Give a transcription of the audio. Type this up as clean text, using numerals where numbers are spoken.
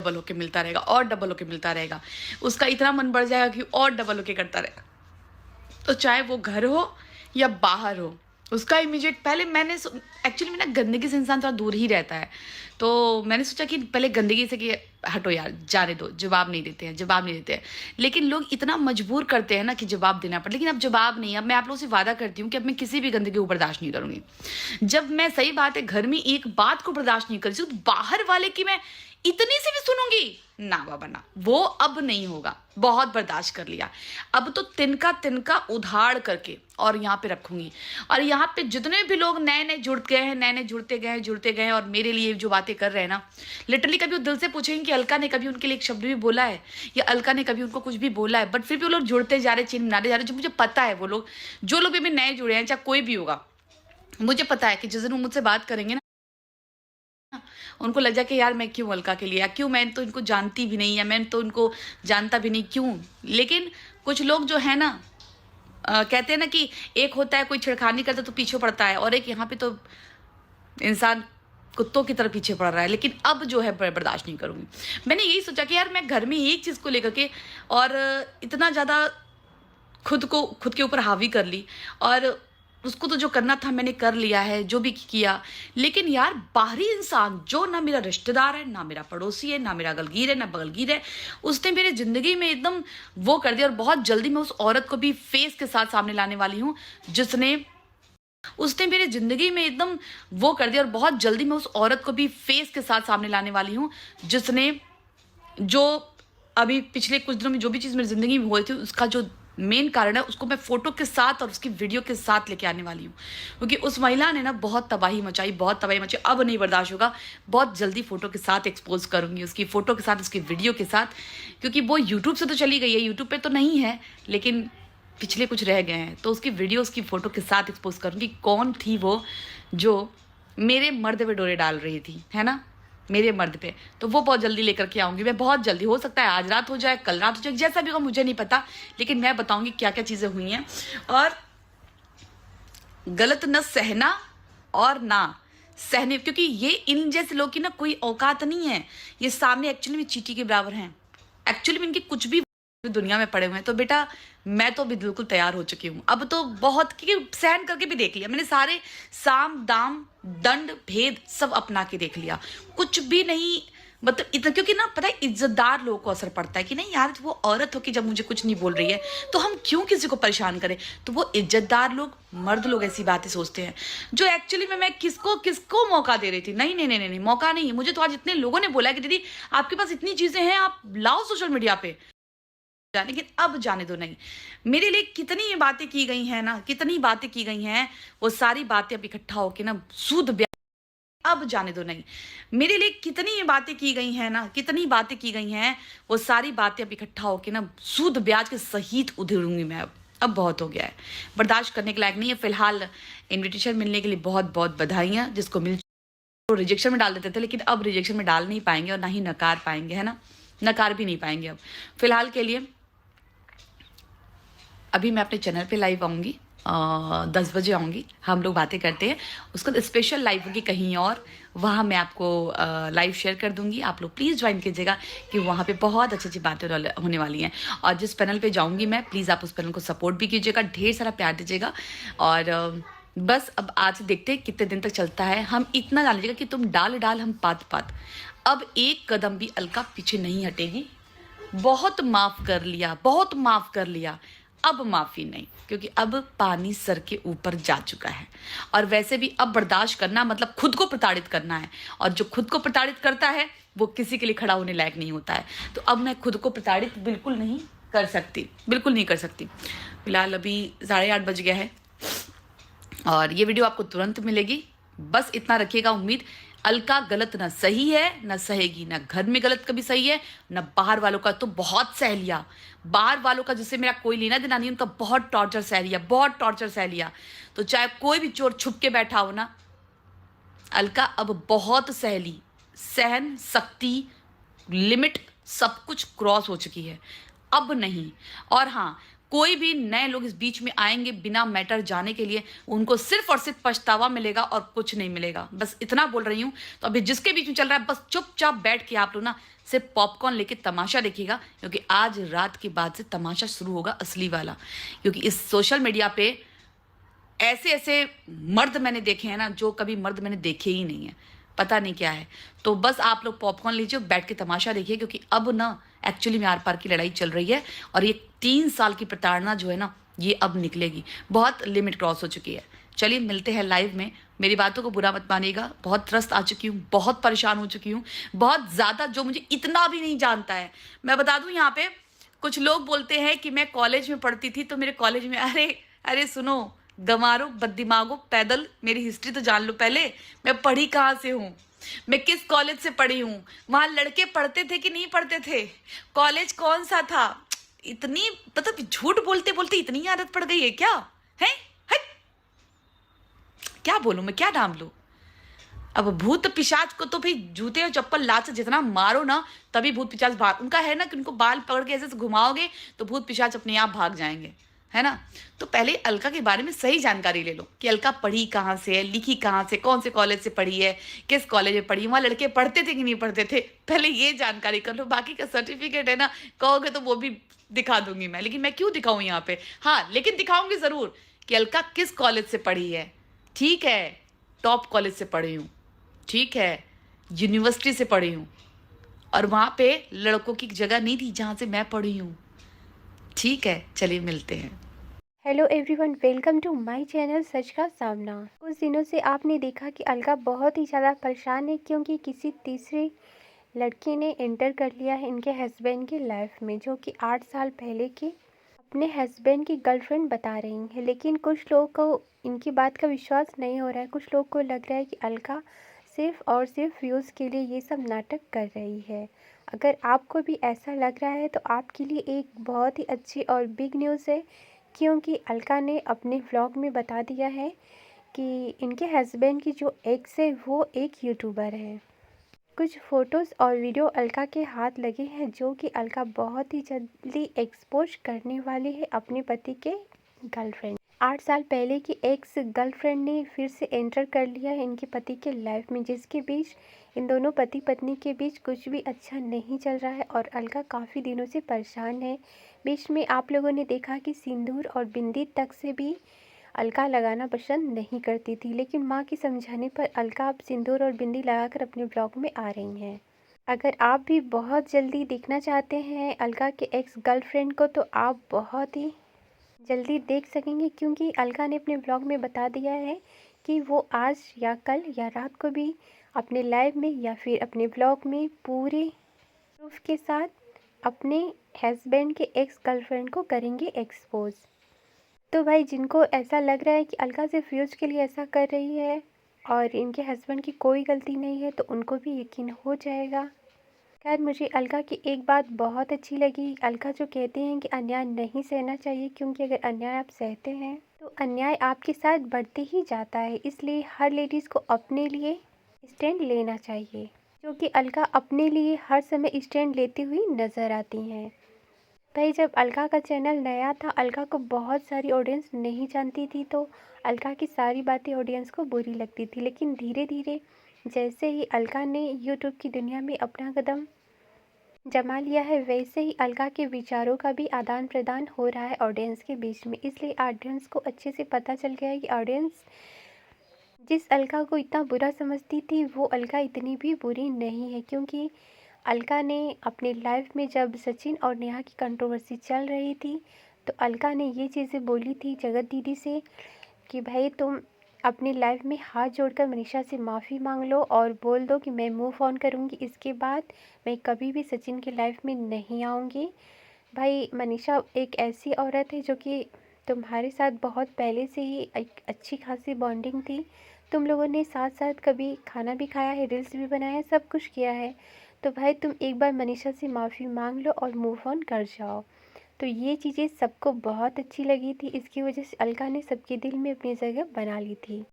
Double होके मिलता रहेगा और डबल होके मिलता रहेगा। उसका इतना मन बढ़ जाएगा कि और डबल होके करता रहेगा। तो चाहे वो घर हो या बाहर हो, उसका इमीडिएट पहले मैंने एक्चुअली में ना गंदगी से इंसान थोड़ा दूर ही रहता है। तो मैंने सोचा कि पहले गंदगी से कि हटो यार, जाने दो, जवाब नहीं देते हैं, जवाब नहीं देते हैं। लेकिन लोग इतना मजबूर करते हैं ना कि जवाब देना पड़े। लेकिन अब जवाब नहीं, अब मैं आप लोगों से वादा करती हूँ कि अब मैं किसी भी गंदगी को बर्दाश्त नहीं करूँगी। जब मैं, सही बात है, घर में एक बात को बर्दाश्त नहीं कर सकती, तो बाहर वाले की मैं इतनी सी भी सुनूंगी ना बाबा ना, वो अब नहीं होगा। बहुत बर्दाश्त कर लिया, अब तो तिनका तिनका उधाड़ करके और यहाँ पे रखूंगी। और यहाँ पे जितने भी लोग नए नए जुड़ गए हैं, नए नए जुड़ते गए हैं और मेरे लिए जो बातें कर रहे हैं ना, लिटरली कभी वो दिल से पूछेंगे कि अलका ने कभी उनके लिए एक शब्द भी बोला है या अलका ने कभी उनको कुछ भी बोला है, बट फिर भी वो लोग जुड़ते जा रहे, चिन्ह बनाते जा रहे। जो मुझे पता है, वो लोग, जो लोग भी नए जुड़े हैं, चाहे कोई भी होगा, मुझे पता है कि जिस दिन वो मुझसे बात करेंगे ना, उनको लग जाए कि यार मैं क्यों अलका के लिए, या क्यों, मैं तो इनको जानती भी नहीं, या मैं तो इनको जानता भी नहीं, क्यों। लेकिन कुछ लोग जो है ना, कहते हैं ना कि एक होता है कोई छेड़खानी करता तो पीछे पड़ता है, और एक यहाँ पे तो इंसान कुत्तों की तरह पीछे पड़ रहा है। लेकिन अब जो है बर्दाश्त नहीं करूँगी। मैंने यही सोचा कि यार मैं घर में एक चीज़ को लेकर के और इतना ज़्यादा खुद के ऊपर हावी कर ली, और उसको तो जो करना था मैंने कर लिया है, जो भी किया। लेकिन यार बाहरी इंसान जो ना मेरा रिश्तेदार है, ना मेरा पड़ोसी है, ना मेरा गलगीर है, ना बगलगीर है, उसने मेरी ज़िंदगी में एकदम वो कर दिया। और बहुत जल्दी मैं उस औरत को भी फेस के साथ सामने लाने वाली हूँ जिसने, उसने मेरी ज़िंदगी में एकदम वो कर दिया। और बहुत जल्दी मैं उस औरत को भी फेस के साथ सामने लाने वाली हूँ जिसने, जो अभी पिछले कुछ दिनों में जो भी चीज़ मेरी ज़िंदगी में हुई थी, उसका जो मेन कारण है, उसको मैं फ़ोटो के साथ और उसकी वीडियो के साथ लेके आने वाली हूँ। क्योंकि उस महिला ने ना बहुत तबाही मचाई, बहुत तबाही मचाई। अब नहीं बर्दाश्त होगा। बहुत जल्दी फ़ोटो के साथ एक्सपोज़ करूँगी, उसकी फ़ोटो के साथ, उसकी वीडियो के साथ। क्योंकि वो यूट्यूब से तो चली गई है, यूट्यूब पे तो नहीं है, लेकिन पिछले कुछ रह गए हैं, तो उसकी वीडियो, उसकी फ़ोटो के साथ एक्सपोज़ करूँगी। कौन थी वो जो मेरे मर्द पे डोरे डाल रही थी, है ना, मेरे मर्द पे। तो वो बहुत जल्दी लेकर के आऊँगी मैं, बहुत जल्दी। हो सकता है आज रात हो जाए, कल रात हो जाए, जैसा भी होगा मुझे नहीं पता, लेकिन मैं बताऊँगी क्या क्या चीज़ें हुई हैं। और गलत न सहना और ना सहने, क्योंकि ये इन जैसे लोग की ना कोई औकात नहीं है। ये सामने एक्चुअली में चींटी के बराबर हैं, एक्चुअली में इनके कुछ भी दुनिया में पड़े हुए हैं। तो बेटा मैं तो अभी बिल्कुल तैयार हो चुकी हूँ। अब तो बहुत, क्योंकि सहन करके भी देख लिया मैंने, सारे साम दाम दंड भेद सब अपना के देख लिया। कुछ भी नहीं, मतलब इतना, क्योंकि ना पता है इज्जतदार लोगों को असर पड़ता है कि नहीं यार, वो औरत हो कि जब मुझे कुछ नहीं बोल रही है तो हम क्यों किसी को परेशान करें। तो वो इज्जतदार लोग, मर्द लोग ऐसी बातें सोचते हैं, जो एक्चुअली में मैं किसको किसको मौका दे रही थी। नहीं नहीं नहीं नहीं, नहीं मौका नहीं। मुझे तो आज इतने लोगों ने बोला कि दीदी आपके पास इतनी चीजें हैं, आप लाओ सोशल मीडिया पे, लेकिन अब जाने दो। नहीं, मेरे लिए कितनी बातें की गई हैं ना, कितनी बातें की गई हैं, वो सारी बातें अब इकट्ठा होके ना सूद, अब जाने दो। नहीं, मेरे लिए कितनी बातें की गई हैं ना, कितनी बातें की गई हैं, वो सारी बातें अब इकट्ठा होके ना सूद ब्याज के सहित उधेड़ूंगी मैं। अब बहुत हो गया है, बर्दाश्त करने के लायक नहीं है। फिलहाल इनविटेशन मिलने के लिए बहुत बहुत बधाइयाँ। जिसको मिल तो रिजेक्शन में डाल देते थे, लेकिन अब रिजेक्शन में डाल नहीं पाएंगे और ना ही नकार पाएंगे, है ना, नकार भी नहीं पाएंगे अब। फिलहाल के लिए अभी मैं अपने चैनल पे लाइव आऊँगी, 10 बजे आऊँगी, हम लोग बातें करते हैं। उसका स्पेशल लाइव होगी कहीं और, वहाँ मैं आपको लाइव शेयर कर दूँगी। आप लोग प्लीज़ ज्वाइन कीजिएगा कि वहाँ पे बहुत अच्छी अच्छी बातें होने वाली हैं। और जिस पैनल पे जाऊँगी मैं, प्लीज़ आप उस पैनल को सपोर्ट भी कीजिएगा, ढेर सारा प्यार दीजिएगा। और बस अब आज से देखते हैं कितने दिन तक चलता है। हम इतना जान लीजिएगा कि तुम डाल डाल हम पात पात, अब एक कदम भी अलका पीछे नहीं हटेगी। बहुत माफ़ कर लिया, बहुत माफ़ कर लिया, अब माफ़ी नहीं, क्योंकि अब पानी सर के ऊपर जा चुका है। और वैसे भी अब बर्दाश्त करना मतलब खुद को प्रताड़ित करना है, और जो खुद को प्रताड़ित करता है वो किसी के लिए खड़ा होने लायक नहीं होता है। तो अब मैं खुद को प्रताड़ित बिल्कुल नहीं कर सकती, बिल्कुल नहीं कर सकती। फिलहाल अभी 8:30 बज गया है और ये वीडियो आपको तुरंत मिलेगी। बस इतना रखिएगा उम्मीद, अलका गलत ना सही है, ना सहेगी, ना घर में गलत कभी सही है, ना बाहर वालों का तो बहुत सह लिया। बाहर वालों का जिससे मेरा कोई लेना देना नहीं, उनका बहुत टॉर्चर सह लिया, बहुत टॉर्चर सह लिया। तो चाहे कोई भी चोर छुप के बैठा हो ना, अलका अब बहुत सह ली। सहन शक्ति, लिमिट सब कुछ क्रॉस हो चुकी है, अब नहीं। और हाँ, कोई भी नए लोग इस बीच में आएंगे बिना मैटर जाने के लिए, उनको सिर्फ और सिर्फ पछतावा मिलेगा और कुछ नहीं मिलेगा। बस इतना बोल रही हूँ। तो अभी जिसके बीच में चल रहा है, बस चुपचाप बैठ के आप लोग ना सिर्फ पॉपकॉर्न लेके तमाशा देखिएगा, क्योंकि आज रात के बाद से तमाशा शुरू होगा असली वाला। क्योंकि इस सोशल मीडिया पे ऐसे ऐसे मर्द मैंने देखे हैं ना, जो कभी मर्द मैंने देखे ही नहीं है, पता नहीं क्या है। तो बस आप लोग पॉपकॉर्न लीजिए, बैठ के तमाशा देखिए, क्योंकि अब ना एक्चुअली में आर पार की लड़ाई चल रही है। और ये 3 साल की प्रताड़ना जो है ना, ये अब निकलेगी। बहुत लिमिट क्रॉस हो चुकी है। चलिए मिलते हैं लाइव में। मेरी बातों को बुरा मत मानिएगा, बहुत त्रस्त आ चुकी हूँ, बहुत परेशान हो चुकी हूँ, बहुत ज़्यादा। जो मुझे इतना भी नहीं जानता है, मैं बता दूँ यहाँ पे कुछ लोग बोलते हैं कि मैं कॉलेज में पढ़ती थी, तो मेरे कॉलेज में, अरे अरे सुनो गंवारो बददिमागो, पैदल मेरी हिस्ट्री तो जान लो पहले। मैं पढ़ी कहाँ से हूँ, मैं किस कॉलेज से पढ़ी हूँ, वहाँ लड़के पढ़ते थे कि नहीं पढ़ते थे, कॉलेज कौन सा था। इतनी मतलब झूठ बोलते बोलते इतनी आदत पड़ गई है क्या है? क्या बोलूं मैं, क्या नाम लूं? अब भूत पिशाच को तो भाई जूते और चप्पल लात से जितना मारो ना, तभी भूत पिशाच भाग। उनका है ना कि उनको बाल पकड़ के ऐसे से घुमाओगे तो भूत पिशाच अपने आप भाग जाएंगे, है ना। तो पहले अलका के बारे में सही जानकारी ले लो कि अलका पढ़ी कहाँ से है, लिखी कहाँ से, कौन से कॉलेज से पढ़ी है, किस कॉलेज में पढ़ी, वहाँ लड़के पढ़ते थे कि नहीं पढ़ते थे, पहले ये जानकारी कर लो। बाकी का सर्टिफिकेट है ना, कहोगे तो वो भी दिखा दूंगी मैं, लेकिन मैं क्यों दिखाऊं यहाँ पे। हाँ, लेकिन दिखाऊंगी जरूर कि अलका किस कॉलेज से पढ़ी है। ठीक है, टॉप कॉलेज से पढ़ी हूँ, ठीक है, यूनिवर्सिटी से पढ़ी हूँ, और वहाँ पे लड़कों की जगह नहीं थी जहाँ से मैं पढ़ी हूँ। ठीक है, चलिए मिलते हैं। Hello everyone, welcome to my channel Sach Ka Saamna. कुछ दिनों से आपने देखा कि अलका बहुत ही ज़्यादा परेशान है, क्योंकि किसी तीसरे लड़के ने एंटर कर लिया है इनके हस्बैंड की लाइफ में, जो कि 8 साल पहले के अपने हस्बैंड की गर्लफ्रेंड बता रही है। लेकिन कुछ लोगों को इनकी बात का विश्वास नहीं हो रहा है। कुछ लोगों को लग रहा है कि अलका सिर्फ और सिर्फ व्यूज़ के लिए ये सब नाटक कर रही है। अगर आपको भी ऐसा लग रहा है तो आपके लिए एक बहुत ही अच्छी और बिग न्यूज़ है, क्योंकि अलका ने अपने व्लॉग में बता दिया है कि इनके हस्बैंड की जो एक्स है वो एक यूट्यूबर है। कुछ फ़ोटोज़ और वीडियो अलका के हाथ लगे हैं, जो कि अलका बहुत ही जल्दी एक्सपोज करने वाली है अपने पति के गर्लफ्रेंड। 8 साल पहले की एक्स गर्लफ्रेंड ने फिर से एंटर कर लिया है इनके पति के लाइफ में, जिसके बीच इन दोनों पति पत्नी के बीच कुछ भी अच्छा नहीं चल रहा है और अलका काफ़ी दिनों से परेशान है। बीच में आप लोगों ने देखा कि सिंदूर और बिंदी तक से भी अलका लगाना पसंद नहीं करती थी, लेकिन माँ के समझाने पर अलका अब सिंदूर और बिंदी लगाकर अपने ब्लॉग में आ रही हैं। अगर आप भी बहुत जल्दी देखना चाहते हैं अलका के एक्स गर्लफ्रेंड को, तो आप बहुत ही जल्दी देख सकेंगे, क्योंकि अलका ने अपने ब्लॉग में बता दिया है कि वो आज या कल या रात को भी अपने लाइव में या फिर अपने ब्लॉग में पूरे प्रूफ के साथ अपने हस्बैंड के एक्स गर्लफ्रेंड को करेंगे एक्सपोज। तो भाई, जिनको ऐसा लग रहा है कि अलका सिर्फ व्यूज़ के लिए ऐसा कर रही है और इनके हस्बैंड की कोई गलती नहीं है, तो उनको भी यकीन हो जाएगा। खैर, मुझे अलका की एक बात बहुत अच्छी लगी। अलका जो कहते हैं कि अन्याय नहीं सहना चाहिए, क्योंकि अगर अन्याय आप सहते हैं तो अन्याय आपके साथ बढ़ते ही जाता है। इसलिए हर लेडीज़ को अपने लिए स्टैंड लेना चाहिए, क्योंकि अलका अपने लिए हर समय स्टैंड लेती हुई नज़र आती हैं। भाई, जब अलका का चैनल नया था, अलका को बहुत सारी ऑडियंस नहीं जानती थी, तो अलका की सारी बातें ऑडियंस को बुरी लगती थी। लेकिन धीरे धीरे जैसे ही अलका ने यूट्यूब की दुनिया में अपना कदम जमा लिया है, वैसे ही अलका के विचारों का भी आदान प्रदान हो रहा है ऑडियंस के बीच में। इसलिए ऑडियंस को अच्छे से पता चल गया है कि ऑडियंस जिस अलका को इतना बुरा समझती थी, वो अलका इतनी भी बुरी नहीं है। क्योंकि अलका ने अपने लाइफ में जब सचिन और नेहा की कंट्रोवर्सी चल रही थी, तो अलका ने ये चीज़ें बोली थी जगत दीदी से कि भाई, तुम अपनी लाइफ में हाथ जोड़कर मनीषा से माफ़ी मांग लो और बोल दो कि मैं मूव ऑन करूँगी, इसके बाद मैं कभी भी सचिन की लाइफ में नहीं आऊँगी। भाई, मनीषा एक ऐसी औरत है जो कि तुम्हारे साथ बहुत पहले से ही एक अच्छी खासी बॉन्डिंग थी। तुम लोगों ने साथ साथ कभी खाना भी खाया है, रील्स भी बनाया है, सब कुछ किया है। तो भाई, तुम एक बार मनीषा से माफ़ी मांग लो और मूव ऑन कर जाओ। तो ये चीज़ें सबको बहुत अच्छी लगी थी। इसकी वजह से अलका ने सबके दिल में अपनी जगह बना ली थी।